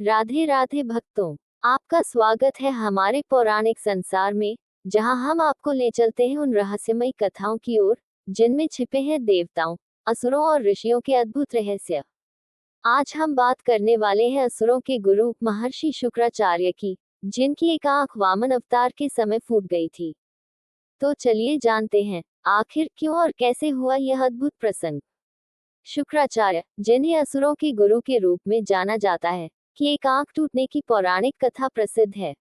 राधे राधे भक्तों, आपका स्वागत है हमारे पौराणिक संसार में, जहां हम आपको ले चलते हैं उन रहस्यमयी कथाओं की ओर जिनमें छिपे हैं देवताओं, असुरों और ऋषियों के अद्भुत रहस्य। आज हम बात करने वाले हैं असुरों के गुरु महर्षि शुक्राचार्य की, जिनकी एक आंख वामन अवतार के समय फूट गई थी। तो चलिए जानते हैं, आखिर क्यों और कैसे हुआ यह अद्भुत प्रसंग। शुक्राचार्य, जिन्हें असुरों के गुरु के रूप में जाना जाता है, की एक आंख टूटने की पौराणिक कथा प्रसिद्ध है।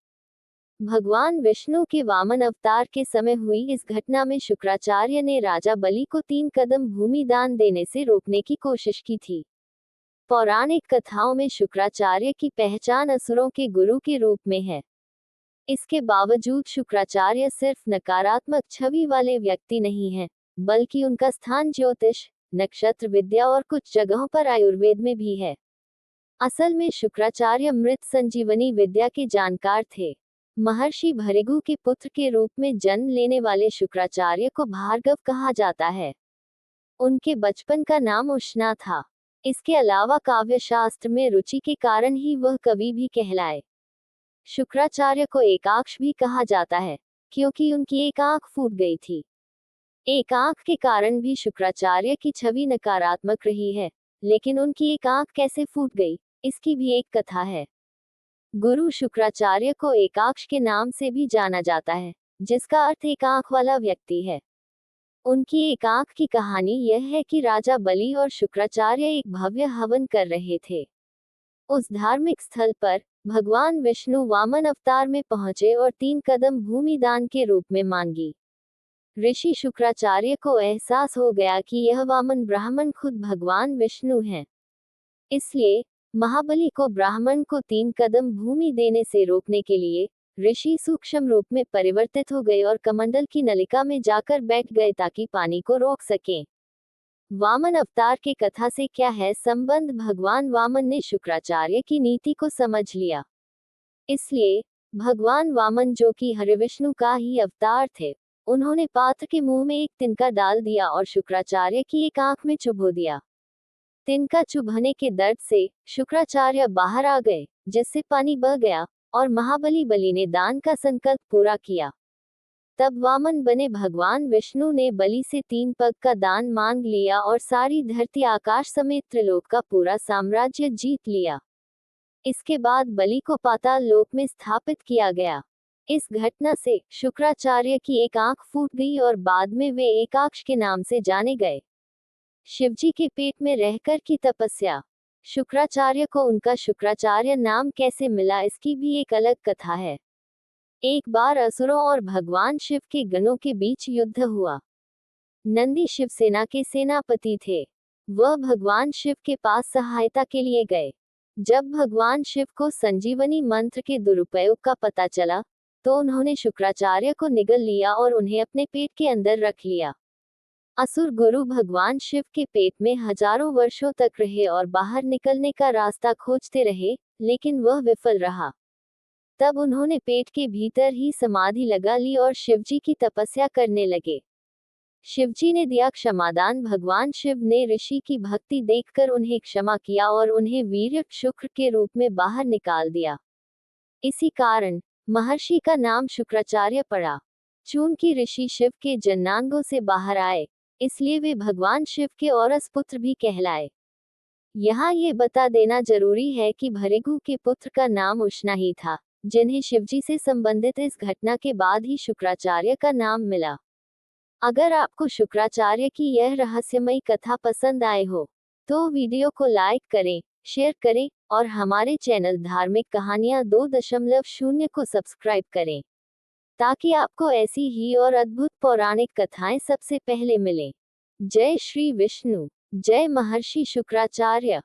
भगवान विष्णु के वामन अवतार के समय हुई इस घटना में शुक्राचार्य ने राजा बलि को 3 कदम भूमि दान देने से रोकने की कोशिश की थी। पौराणिक कथाओं में शुक्राचार्य की पहचान असुरों के गुरु के रूप में है। इसके बावजूद शुक्राचार्य सिर्फ नकारात्मक छवि वाले व्यक्ति नहीं हैं, बल्कि उनका स्थान ज्योतिष, नक्षत्र विद्या और कुछ जगहों पर आयुर्वेद में भी है। असल में शुक्राचार्य मृत संजीवनी विद्या के जानकार थे। महर्षि भृगु के पुत्र के रूप में जन्म लेने वाले शुक्राचार्य को भार्गव कहा जाता है। उनके बचपन का नाम उष्णा था। इसके अलावा काव्य शास्त्र में रुचि के कारण ही वह कवि भी कहलाए। शुक्राचार्य को एकाक्ष भी कहा जाता है, क्योंकि उनकी एक आंख फूट गई थी। एक आंख के कारण भी शुक्राचार्य की छवि नकारात्मक रही है, लेकिन उनकी एक आंख कैसे फूट गई, इसकी भी एक कथा है। गुरु शुक्राचार्य को एकाक्ष के नाम से भी जाना जाता है, जिसका अर्थ एक आंख वाला व्यक्ति है। उनकी एक आंख की कहानी यह है कि राजा बलि और शुक्राचार्य एक भव्य हवन कर रहे थे। उस धार्मिक स्थल पर भगवान विष्णु वामन अवतार में पहुंचे और 3 कदम भूमि दान के रूप में मांगी। ऋषि शुक्राचार्य को एहसास हो गया कि यह वामन ब्राह्मण खुद भगवान विष्णु हैं। इसलिए महाबली को ब्राह्मण को 3 कदम भूमि देने से रोकने के लिए ऋषि सूक्ष्म रूप में परिवर्तित हो गए और कमंडल की नलिका में जाकर बैठ गए ताकि पानी को रोक सकें। वामन अवतार के कथा से क्या है संबंध? भगवान वामन ने शुक्राचार्य की नीति को समझ लिया। इसलिए भगवान वामन, जो कि हरिविष्णु का ही अवतार थे, उन्होंने पात्र के मुंह में एक तिनका डाल दिया और शुक्राचार्य की एक आंख में चुभो दिया। तिनका चुभने के दर्द से शुक्राचार्य बाहर आ गए, जिससे पानी बह गया और बलि ने दान का संकल्प पूरा किया। तब वामन बने भगवान विष्णु ने बलि से 3 पग का दान मांग लिया और सारी धरती आकाश समेत त्रिलोक का पूरा साम्राज्य जीत लिया। इसके बाद बलि को पाताल लोक में स्थापित किया गया। इस घटना से शुक्राचार्य की एक आंख फूट गई और बाद में वे एकाक्ष के नाम से जाने गए। शिवजी के पेट में रहकर की तपस्या। शुक्राचार्य को उनका शुक्राचार्य नाम कैसे मिला, इसकी भी एक अलग कथा है। एक बार असुरों और भगवान शिव के गणों के बीच युद्ध हुआ। नंदी शिवसेना के सेनापति थे। वह भगवान शिव के पास सहायता के लिए गए। जब भगवान शिव को संजीवनी मंत्र के दुरुपयोग का पता चला, तो उन्होंने शुक्राचार्य को निगल लिया और उन्हें अपने पेट के अंदर रख लिया। असुर गुरु भगवान शिव के पेट में हजारों वर्षों तक रहे और बाहर निकलने का रास्ता खोजते रहे, लेकिन वह विफल रहा। तब उन्होंने पेट के भीतर ही समाधि लगा ली और शिवजी की तपस्या करने लगे। शिवजी ने दिया क्षमादान। भगवान शिव ने ऋषि की भक्ति देखकर उन्हें क्षमा किया और उन्हें वीर्य शुक्र के रूप में बाहर निकाल दिया। इसी कारण महर्षि का नाम शुक्राचार्य पड़ा। चूंकि ऋषि शिव के जन्नांगों से बाहर आए, इसलिए वे भगवान शिव के औरस पुत्र भी कहलाए। यहाँ ये बता देना जरूरी है कि भृगु के पुत्र का नाम उष्णा ही था, जिन्हें शिवजी से संबंधित इस घटना के बाद ही शुक्राचार्य का नाम मिला। अगर आपको शुक्राचार्य की यह रहस्यमयी कथा पसंद आए हो, तो वीडियो को लाइक करें, शेयर करें और हमारे चैनल धार्मिक कहानियां 2.0 को सब्सक्राइब करें, ताकि आपको ऐसी ही और अद्भुत पौराणिक कथाएं सबसे पहले मिलें। जय श्री विष्णु, जय महर्षि शुक्राचार्य।